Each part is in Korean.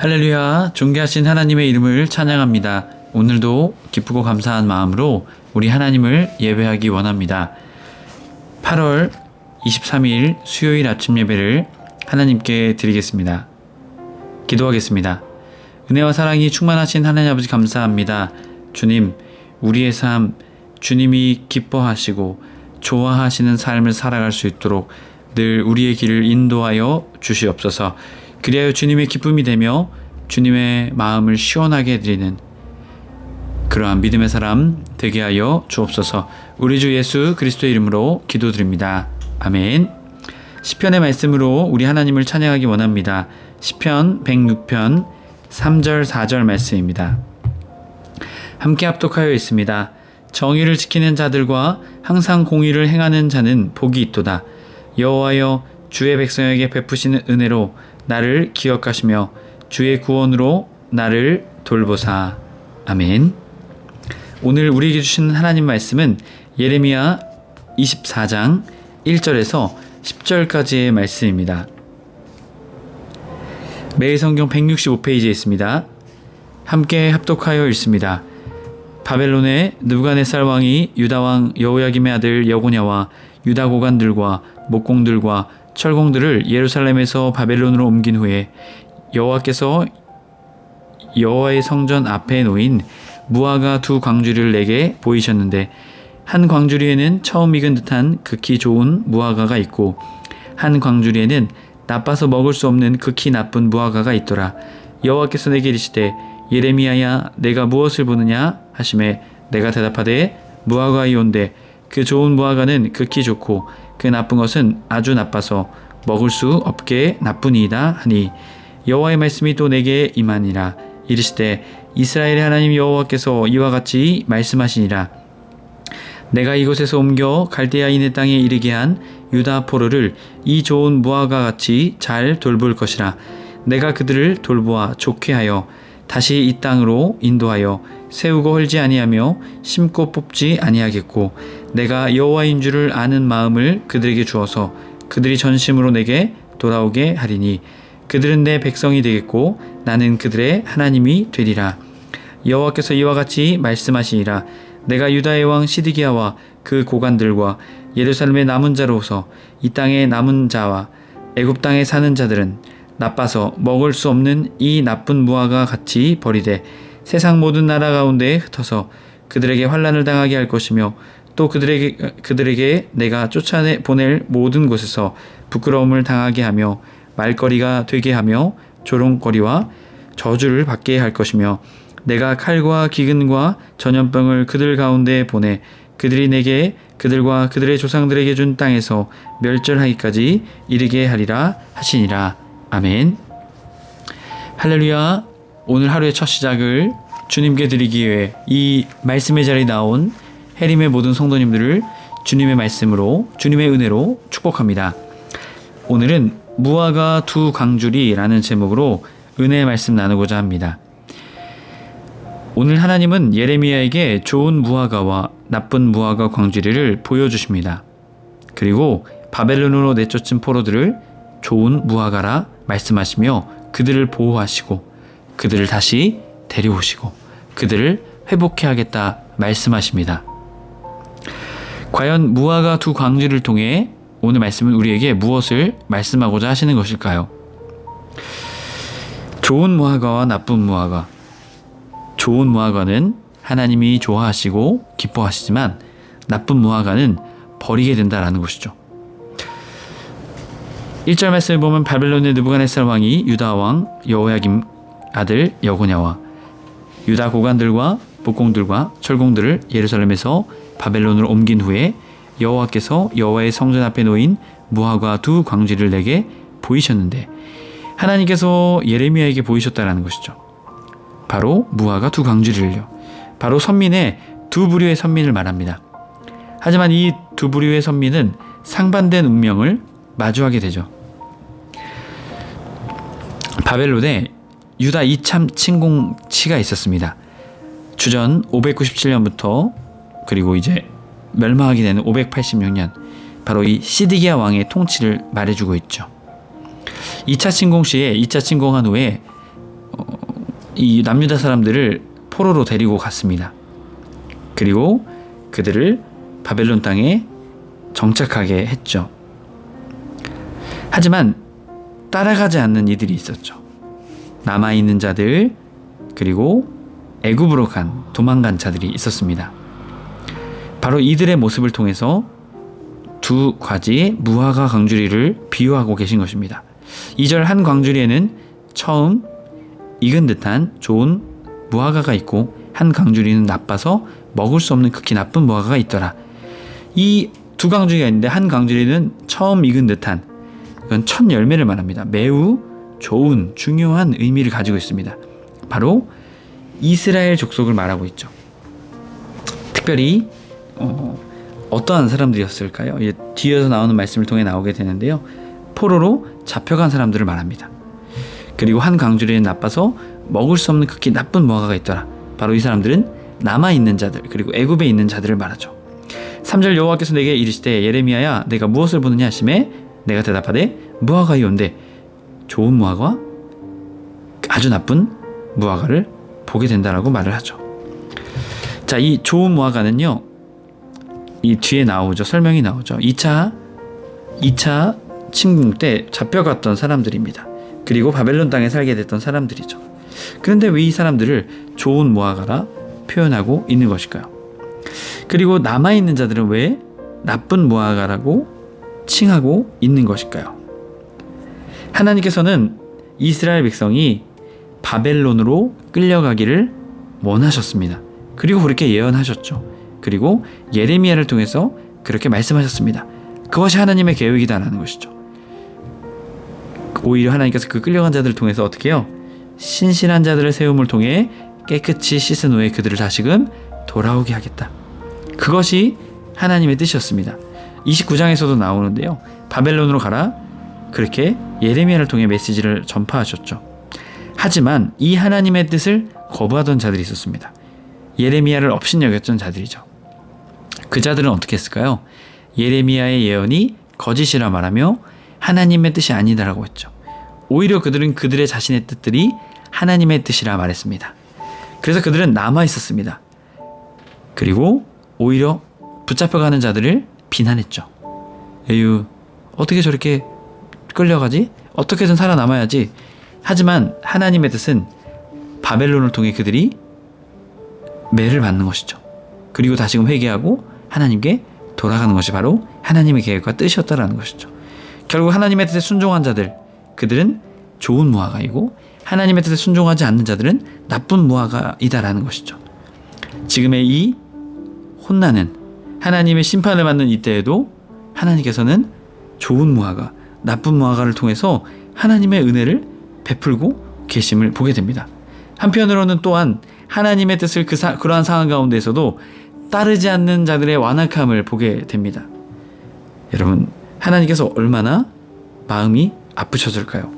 할렐루야, 존귀하신 하나님의 이름을 찬양합니다. 오늘도 기쁘고 감사한 마음으로 우리 하나님을 예배하기 원합니다. 8월 23일 수요일 아침 예배를 하나님께 드리겠습니다. 기도하겠습니다. 은혜와 사랑이 충만하신 하나님 아버지 감사합니다. 주님, 우리의 삶, 주님이 기뻐하시고 좋아하시는 삶을 살아갈 수 있도록 늘 우리의 길을 인도하여 주시옵소서. 그리하여 주님의 기쁨이 되며 주님의 마음을 시원하게 해드리는 그러한 믿음의 사람 되게 하여 주옵소서. 우리 주 예수 그리스도의 이름으로 기도드립니다. 아멘. 시편의 말씀으로 우리 하나님을 찬양하기 원합니다. 시편 106편 3절 4절 말씀입니다. 함께 합독하여 있습니다. 정의를 지키는 자들과 항상 공의를 행하는 자는 복이 있도다. 여호와여, 주의 백성에게 베푸시는 은혜로 나를 기억하시며 주의 구원으로 나를 돌보사. 아멘. 오늘 우리에게 주시는 하나님 말씀은 예레미야 24장 1절에서 10절까지의 말씀입니다. 매일 성경 165페이지에 있습니다. 함께 합독하여 읽습니다. 바벨론의 느부갓네살 왕이 유다 왕 여호야김의 아들 여고냐와 유다 고관들과 목공들과 철공들을 예루살렘에서 바벨론으로 옮긴 후에 여호와께서 여호와의 성전 앞에 놓인 무화과 두 광주리를 내게 보이셨는데, 한 광주리에는 처음 익은 듯한 극히 좋은 무화과가 있고 한 광주리에는 나빠서 먹을 수 없는 극히 나쁜 무화과가 있더라. 여호와께서 내게 이르시되 예레미야야, 내가 무엇을 보느냐 하시매 내가 대답하되 무화과이온데 그 좋은 무화과는 극히 좋고 그 나쁜 것은 아주 나빠서 먹을 수 없게 나쁘니이다 하니, 여호와의 말씀이 또 내게 임하니라. 이르시되 이스라엘의 하나님 여호와께서 이와 같이 말씀하시니라. 내가 이곳에서 옮겨 갈대아인의 땅에 이르게 한 유다 포로를 이 좋은 무화과 같이 잘 돌볼 것이라. 내가 그들을 돌보아 좋게 하여 다시 이 땅으로 인도하여 세우고 헐지 아니하며 심고 뽑지 아니하겠고, 내가 여호와인 줄을 아는 마음을 그들에게 주어서 그들이 전심으로 내게 돌아오게 하리니, 그들은 내 백성이 되겠고 나는 그들의 하나님이 되리라. 여호와께서 이와 같이 말씀하시니라. 내가 유다의 왕 시드기야와 그 고관들과 예루살렘의 남은 자로서 이 땅의 남은 자와 애굽 땅에 사는 자들은 나빠서 먹을 수 없는 이 나쁜 무화과 같이 버리되 세상 모든 나라 가운데 흩어서 그들에게 환난을 당하게 할 것이며, 또 그들에게 내가 쫓아내 보낼 모든 곳에서 부끄러움을 당하게 하며 말거리가 되게 하며 조롱거리와 저주를 받게 할 것이며, 내가 칼과 기근과 전염병을 그들 가운데 보내 그들이 내게 그들과 그들의 조상들에게 준 땅에서 멸절하기까지 이르게 하리라 하시니라. 아멘. 할렐루야. 오늘 하루의 첫 시작을 주님께 드리기 위해 이 말씀의 자리에 나온 해림의 모든 성도님들을 주님의 말씀으로, 주님의 은혜로 축복합니다. 오늘은 무화과 두 광주리라는 제목으로 은혜의 말씀 나누고자 합니다. 오늘 하나님은 예레미야에게 좋은 무화과와 나쁜 무화과 광주리를 보여주십니다. 그리고 바벨론으로 내쫓은 포로들을 좋은 무화과라 말씀하시며 그들을 보호하시고 그들을 다시 데려오시고 그들을 회복해 하겠다 말씀하십니다. 과연 무화과 두 광주리를 통해 오늘 말씀은 우리에게 무엇을 말씀하고자 하시는 것일까요? 좋은 무화과와 나쁜 무화과. 좋은 무화과는 하나님이 좋아하시고 기뻐하시지만 나쁜 무화과는 버리게 된다라는 것이죠. 1절 말씀을 보면 바벨론의 느부갓네살 왕이 유다 왕 여호야김 아들 여고냐와 유다 고관들과 목공들과 철공들을 예루살렘에서 바벨론으로 옮긴 후에 여호와께서 여호와의 성전 앞에 놓인 무화과 두 광주리를 내게 보이셨는데, 하나님께서 예레미야에게 보이셨다라는 것이죠. 바로 무화과 두 광주리를요. 바로 선민의 두 부류의 선민을 말합니다. 하지만 이 두 부류의 선민은 상반된 운명을 마주하게 되죠. 바벨론에 유다 이참 침공치가 있었습니다. 주전 597년부터 그리고 이제 멸망하게 되는 586년, 바로 이 시드기야 왕의 통치를 말해주고 있죠. 2차 침공 시에 2차 침공한 후에 이 남유다 사람들을 포로로 데리고 갔습니다. 그리고 그들을 바벨론 땅에 정착하게 했죠. 하지만 따라가지 않는 이들이 있었죠. 남아있는 자들, 그리고 애굽으로 도망간 자들이 있었습니다. 바로 이들의 모습을 통해서 두 가지의 무화과 광주리를 비유하고 계신 것입니다. 2절 한 광주리에는 처음 익은 듯한 좋은 무화과가 있고 한 광주리는 나빠서 먹을 수 없는 극히 나쁜 무화과가 있더라. 이 두 광주리가 있는데 한 광주리는 처음 익은 듯한, 이건 첫 열매를 말합니다. 매우 좋은 중요한 의미를 가지고 있습니다. 바로 이스라엘 족속을 말하고 있죠. 특별히 어떠한 사람들이었을까요? 뒤에서 나오는 말씀을 통해 나오게 되는데요. 포로로 잡혀간 사람들을 말합니다. 그리고 한 광주리는 나빠서 먹을 수 없는 극히 나쁜 무화과가 있더라. 바로 이 사람들은 남아있는 자들, 그리고 애굽에 있는 자들을 말하죠. 3절 여호와께서 내게 이르시되 예레미야야 내가 무엇을 보느냐 하시매 내가 대답하되 무화과이온데 좋은 무화과 아주 나쁜 무화과를 보게 된다라고 말을 하죠. 자, 이 좋은 무화과는요, 이 뒤에 나오죠. 설명이 나오죠. 2차 침공 때 잡혀갔던 사람들입니다. 그리고 바벨론 땅에 살게 됐던 사람들이죠. 그런데 왜 이 사람들을 좋은 무화과라 표현하고 있는 것일까요? 그리고 남아있는 자들은 왜 나쁜 무화과라고 칭하고 있는 것일까요? 하나님께서는 이스라엘 백성이 바벨론으로 끌려가기를 원하셨습니다. 그리고 그렇게 예언하셨죠. 그리고 예레미야를 통해서 그렇게 말씀하셨습니다. 그것이 하나님의 계획이다라는 것이죠. 오히려 하나님께서 그 끌려간 자들을 통해서 어떻게 해요? 신실한 자들의 세움을 통해 깨끗이 씻은 후에 그들을 다시금 돌아오게 하겠다. 그것이 하나님의 뜻이었습니다. 29장에서도 나오는데요. 바벨론으로 가라. 그렇게 예레미야를 통해 메시지를 전파하셨죠. 하지만 이 하나님의 뜻을 거부하던 자들이 있었습니다. 예레미야를 업신여겼던 자들이죠. 그 자들은 어떻게 했을까요? 예레미야의 예언이 거짓이라 말하며 하나님의 뜻이 아니다라고 했죠. 오히려 그들은 그들의 자신의 뜻들이 하나님의 뜻이라 말했습니다. 그래서 그들은 남아 있었습니다. 그리고 오히려 붙잡혀가는 자들을 비난했죠. 에휴, 어떻게 저렇게 끌려가지? 어떻게든 살아남아야지. 하지만 하나님의 뜻은 바벨론을 통해 그들이 매를 받는 것이죠. 그리고 다시금 회개하고 하나님께 돌아가는 것이 바로 하나님의 계획과 뜻이었다라는 것이죠. 결국 하나님의 뜻에 순종한 자들, 그들은 좋은 무화과이고 하나님의 뜻에 순종하지 않는 자들은 나쁜 무화과이다라는 것이죠. 지금의 이 혼나는 하나님의 심판을 받는 이때에도 하나님께서는 좋은 무화과, 나쁜 무화과를 통해서 하나님의 은혜를 베풀고 계심을 보게 됩니다. 한편으로는 또한 하나님의 뜻을 그러한 상황 가운데에서도 따르지 않는 자들의 완악함을 보게 됩니다. 여러분, 하나님께서 얼마나 마음이 아프셨을까요?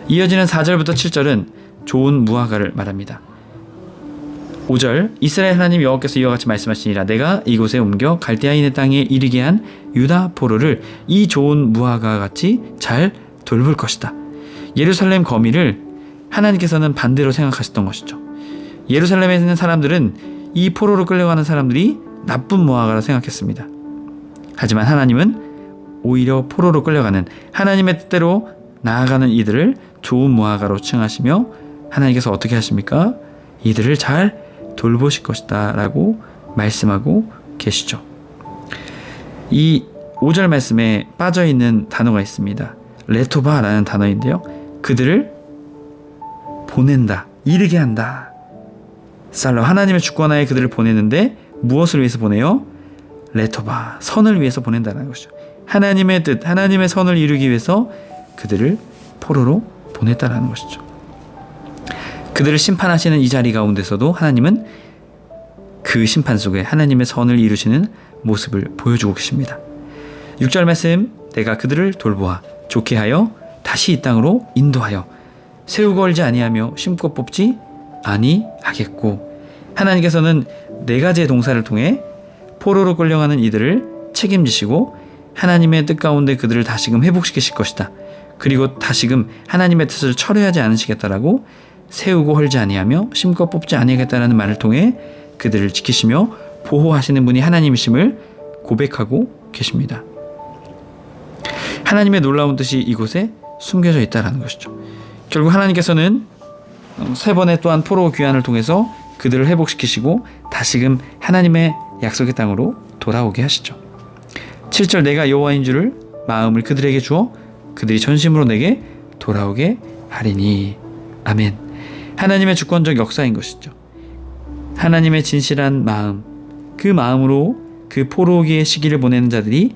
이어지는 4절부터 7절은 좋은 무화과를 말합니다. 5절 이스라엘 하나님 여호와께서 이와 같이 말씀하시니라 내가 이곳에 옮겨 갈대아인의 땅에 이르게 한 유다 포로를 이 좋은 무화과와 같이 잘 돌볼 것이다. 예루살렘 거미를 하나님께서는 반대로 생각하셨던 것이죠. 예루살렘에 있는 사람들은 이 포로로 끌려가는 사람들이 나쁜 무화과라 생각했습니다. 하지만 하나님은 오히려 포로로 끌려가는 하나님의 뜻대로 나아가는 이들을 좋은 무화과로 칭하시며 하나님께서 어떻게 하십니까? 이들을 잘 돌보실 것이다 라고 말씀하고 계시죠. 이 5절 말씀에 빠져있는 단어가 있습니다. 레토바라는 단어인데요. 그들을 보낸다, 이르게 한다. 살로 하나님의 주권하에 그들을 보내는데 무엇을 위해서 보내요? 레토바, 선을 위해서 보낸다는 것이죠. 하나님의 뜻, 하나님의 선을 이루기 위해서 그들을 포로로 보냈다는 것이죠. 그들을 심판하시는 이 자리 가운데서도 하나님은 그 심판 속에 하나님의 선을 이루시는 모습을 보여주고 계십니다. 6절 말씀, 내가 그들을 돌보아 좋게 하여 다시 이 땅으로 인도하여 세우고 얼지 아니하며 심고 뽑지 아니하겠고. 하나님께서는 네 가지의 동사를 통해 포로로 끌려가는 이들을 책임지시고 하나님의 뜻 가운데 그들을 다시금 회복시키실 것이다. 그리고 다시금 하나님의 뜻을 철회하지 않으시겠다라고 세우고 헐지 아니하며 심고 뽑지 아니하겠다라는 말을 통해 그들을 지키시며 보호하시는 분이 하나님이심을 고백하고 계십니다. 하나님의 놀라운 뜻이 이곳에 숨겨져 있다는 것이죠. 결국 하나님께서는 세 번의 또한 포로 귀환을 통해서 그들을 회복시키시고 다시금 하나님의 약속의 땅으로 돌아오게 하시죠. 7절 내가 여호와인 줄을 마음을 그들에게 주어 그들이 전심으로 내게 돌아오게 하리니. 아멘. 하나님의 주권적 역사인 것이죠. 하나님의 진실한 마음, 그 마음으로 그 포로기의 시기를 보내는 자들이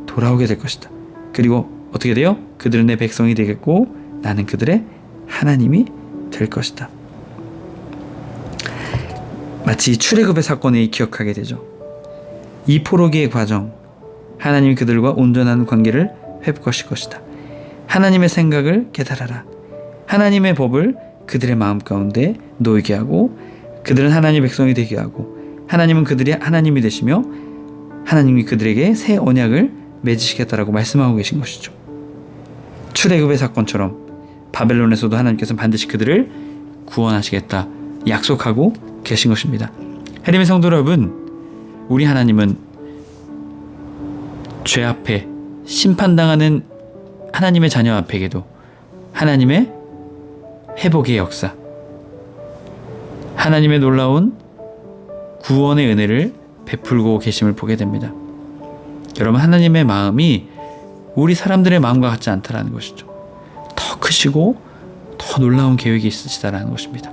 돌아오게 될 것이다. 그리고 어떻게 돼요? 그들은 내 백성이 되겠고 나는 그들의 하나님이 될 것이다. 마치 출애굽의 사건을 기억하게 되죠. 이 포로기의 과정, 하나님이 그들과 온전한 관계를 회복하실 것이다. 하나님의 생각을 깨달아라. 하나님의 법을 그들의 마음 가운데 놓이게 하고 그들은 하나님의 백성이 되게 하고 하나님은 그들이 하나님이 되시며 하나님이 그들에게 새 언약을 맺으시겠다라고 말씀하고 계신 것이죠. 출애굽의 사건처럼 바벨론에서도 하나님께서는 반드시 그들을 구원하시겠다 약속하고 계신 것입니다. 하나님의 성도 여러분, 우리 하나님은 죄 앞에 심판당하는 하나님의 자녀 앞에게도 하나님의 회복의 역사, 하나님의 놀라운 구원의 은혜를 베풀고 계심을 보게 됩니다. 여러분, 하나님의 마음이 우리 사람들의 마음과 같지 않다라는 것이죠. 더 크시고 더 놀라운 계획이 있으시다라는 것입니다.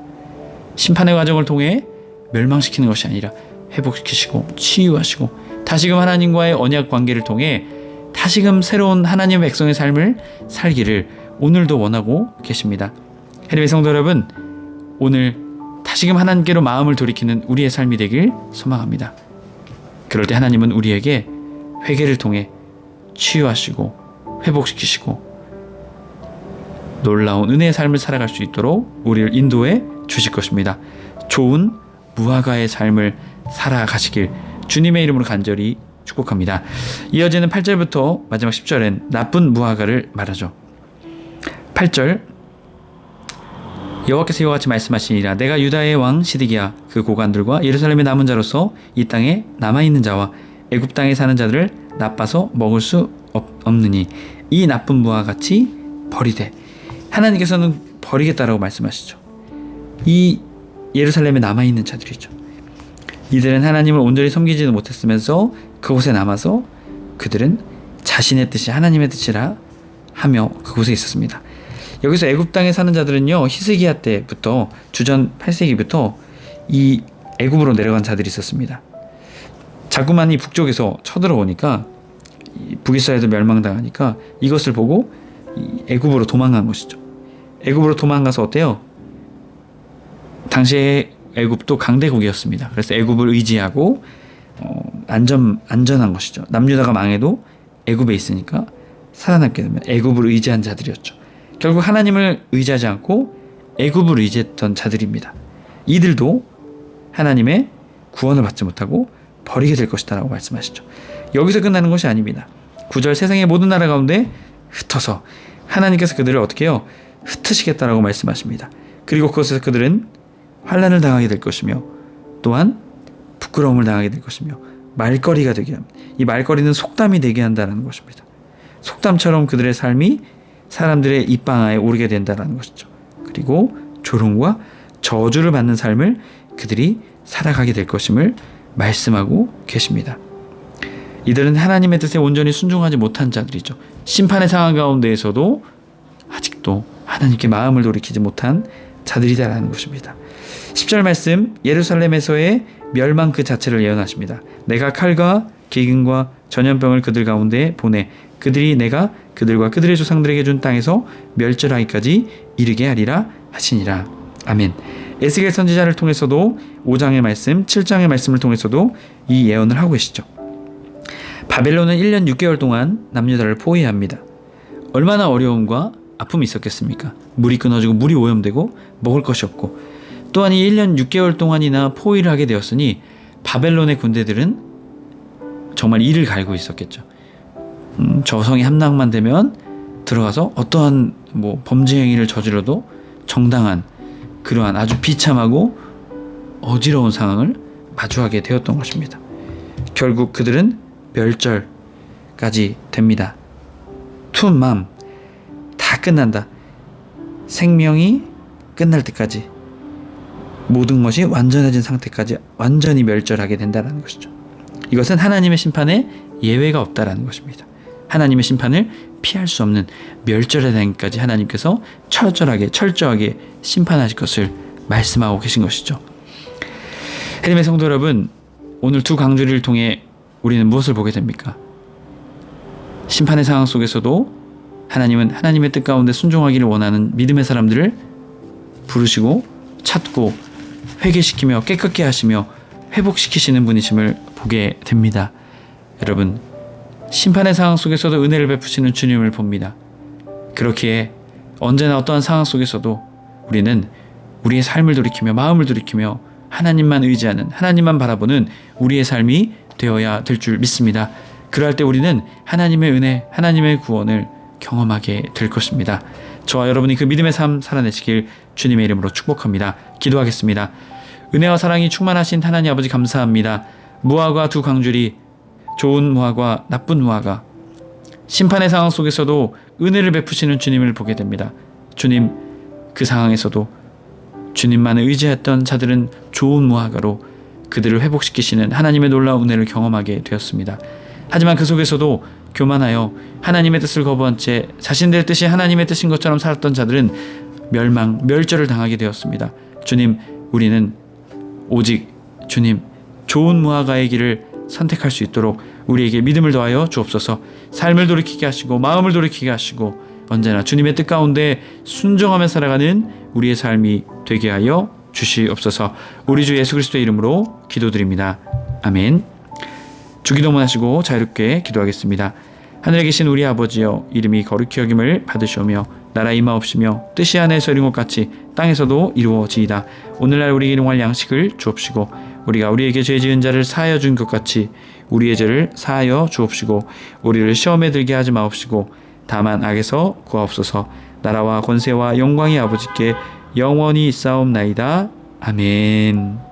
심판의 과정을 통해 멸망시키는 것이 아니라 회복시키시고 치유하시고 다시금 하나님과의 언약 관계를 통해 다시금 새로운 하나님의 백성의 삶을 살기를 오늘도 원하고 계십니다. 하나님의 성도 여러분, 오늘 다시금 하나님께로 마음을 돌이키는 우리의 삶이 되길 소망합니다. 그럴 때 하나님은 우리에게 회개를 통해 치유하시고 회복시키시고 놀라운 은혜의 삶을 살아갈 수 있도록 우리를 인도해 주실 것입니다. 좋은 무화과의 삶을 살아가시길 주님의 이름으로 간절히 축복합니다. 이어지는 8절부터 마지막 10절엔 나쁜 무화과를 말하죠. 8절 여호와께서 이와 같이 말씀하시니라. 내가 유다의 왕 시드기야 그 고관들과 예루살렘의 남은 자로서 이 땅에 남아있는 자와 애굽 땅에 사는 자들을 나빠서 먹을 수 없느니 이 나쁜 무화같이 버리되. 하나님께서는 버리겠다라고 말씀하시죠. 이 예루살렘에 남아있는 자들이죠. 이들은 하나님을 온전히 섬기지도 못했으면서 그곳에 남아서 그들은 자신의 뜻이 하나님의 뜻이라 하며 그곳에 있었습니다. 여기서 애굽 땅에 사는 자들은요, 히스기야 때부터 주전 8세기부터 이 애굽으로 내려간 자들이 있었습니다. 자꾸만 이 북쪽에서 쳐들어오니까 북이스라엘도 멸망당하니까 이것을 보고 애굽으로 도망간 것이죠. 애굽으로 도망가서 어때요? 당시에 애굽도 강대국이었습니다. 그래서 애굽을 의지하고 안전한 것이죠. 남유다가 망해도 애굽에 있으니까 살아남게 되면 애굽을 의지한 자들이었죠. 결국 하나님을 의지하지 않고 애굽을 의지했던 자들입니다. 이들도 하나님의 구원을 받지 못하고 버리게 될 것이다 라고 말씀하시죠. 여기서 끝나는 것이 아닙니다. 9절 세상의 모든 나라 가운데 흩어서 하나님께서 그들을 어떻게 해요? 흩으시겠다라고 말씀하십니다. 그리고 그것에서 그들은 환난을 당하게 될 것이며 또한 부끄러움을 당하게 될 것이며 말거리가 되게 합니다. 이 말거리는 속담이 되게 한다는 것입니다. 속담처럼 그들의 삶이 사람들의 입방아에 오르게 된다는 것이죠. 그리고 조롱과 저주를 받는 삶을 그들이 살아가게 될 것임을 말씀하고 계십니다. 이들은 하나님의 뜻에 온전히 순종하지 못한 자들이죠. 심판의 상황 가운데에서도 아직도 하나님께 마음을 돌이키지 못한 자들이다라는 것입니다. 10절 말씀, 예루살렘에서의 멸망 그 자체를 예언하십니다. 내가 칼과 기근과 전염병을 그들 가운데 보내 그들이 내가 그들과 그들의 조상들에게 준 땅에서 멸절하기까지 이르게 하리라 하시니라. 아멘. 에스겔 선지자를 통해서도 5장의 말씀, 7장의 말씀을 통해서도 이 예언을 하고 계시죠. 바벨론은 1년 6개월 동안 남유다를 포위합니다. 얼마나 어려움과 아픔이 있었겠습니까? 물이 끊어지고 물이 오염되고 먹을 것이 없고 또한 이 1년 6개월 동안이나 포위를 하게 되었으니 바벨론의 군대들은 정말 이를 갈고 있었겠죠. 저성이 함락만 되면 들어가서 어떠한 범죄 행위를 저질러도 정당한 그러한 아주 비참하고 어지러운 상황을 마주하게 되었던 것입니다. 결국 그들은 멸절까지 됩니다. 투맘, 다 끝난다. 생명이 끝날 때까지, 모든 것이 완전해진 상태까지 완전히 멸절하게 된다는 것이죠. 이것은 하나님의 심판에 예외가 없다라는 것입니다. 하나님의 심판을 피할 수 없는 멸절의 단계까지 하나님께서 철저하게 심판하실 것을 말씀하고 계신 것이죠. 하나님의 성도 여러분, 오늘 두 강조를 통해 우리는 무엇을 보게 됩니까? 심판의 상황 속에서도 하나님은 하나님의 뜻 가운데 순종하기를 원하는 믿음의 사람들을 부르시고 찾고 회개시키며 깨끗게 하시며 회복시키시는 분이심을 보게 됩니다. 여러분, 심판의 상황 속에서도 은혜를 베푸시는 주님을 봅니다. 그렇기에 언제나 어떠한 상황 속에서도 우리는 우리의 삶을 돌이키며 마음을 돌이키며 하나님만 의지하는, 하나님만 바라보는 우리의 삶이 되어야 될 줄 믿습니다. 그럴 때 우리는 하나님의 은혜, 하나님의 구원을 경험하게 될 것입니다. 저와 여러분이 그 믿음의 삶 살아내시길 주님의 이름으로 축복합니다. 기도하겠습니다. 은혜와 사랑이 충만하신 하나님 아버지, 감사합니다. 무화과 두 강줄이, 좋은 무화과 나쁜 무화과, 심판의 상황 속에서도 은혜를 베푸시는 주님을 보게 됩니다. 주님, 그 상황에서도 주님만을 의지했던 자들은 좋은 무화과로 그들을 회복시키시는 하나님의 놀라운 은혜를 경험하게 되었습니다. 하지만 그 속에서도 교만하여 하나님의 뜻을 거부한 채 자신들의 뜻이 하나님의 뜻인 것처럼 살았던 자들은 멸절을 당하게 되었습니다. 주님, 우리는 오직 주님 좋은 무화과의 길을 선택할 수 있도록 우리에게 믿음을 더하여 주옵소서. 삶을 돌이키게 하시고 마음을 돌이키게 하시고 언제나 주님의 뜻 가운데 순종하며 살아가는 우리의 삶이 되게 하여 주시옵소서. 우리 주 예수 그리스도의 이름으로 기도드립니다. 아멘. 주기도문 하시고 자유롭게 기도하겠습니다. 하늘에 계신 우리 아버지여, 이름이 거룩히 여김을 받으시오며 나라 임하옵시며 뜻이 하늘에서 이룬 것 같이 땅에서도 이루어지이다. 오늘날 우리에게 일용할 양식을 주옵시고 우리가 우리에게 죄 지은 자를 사하여 준 것 같이 우리의 죄를 사하여 주옵시고 우리를 시험에 들게 하지 마옵시고 다만 악에서 구하옵소서. 나라와 권세와 영광이 아버지께 영원히 있사옵나이다. 아멘.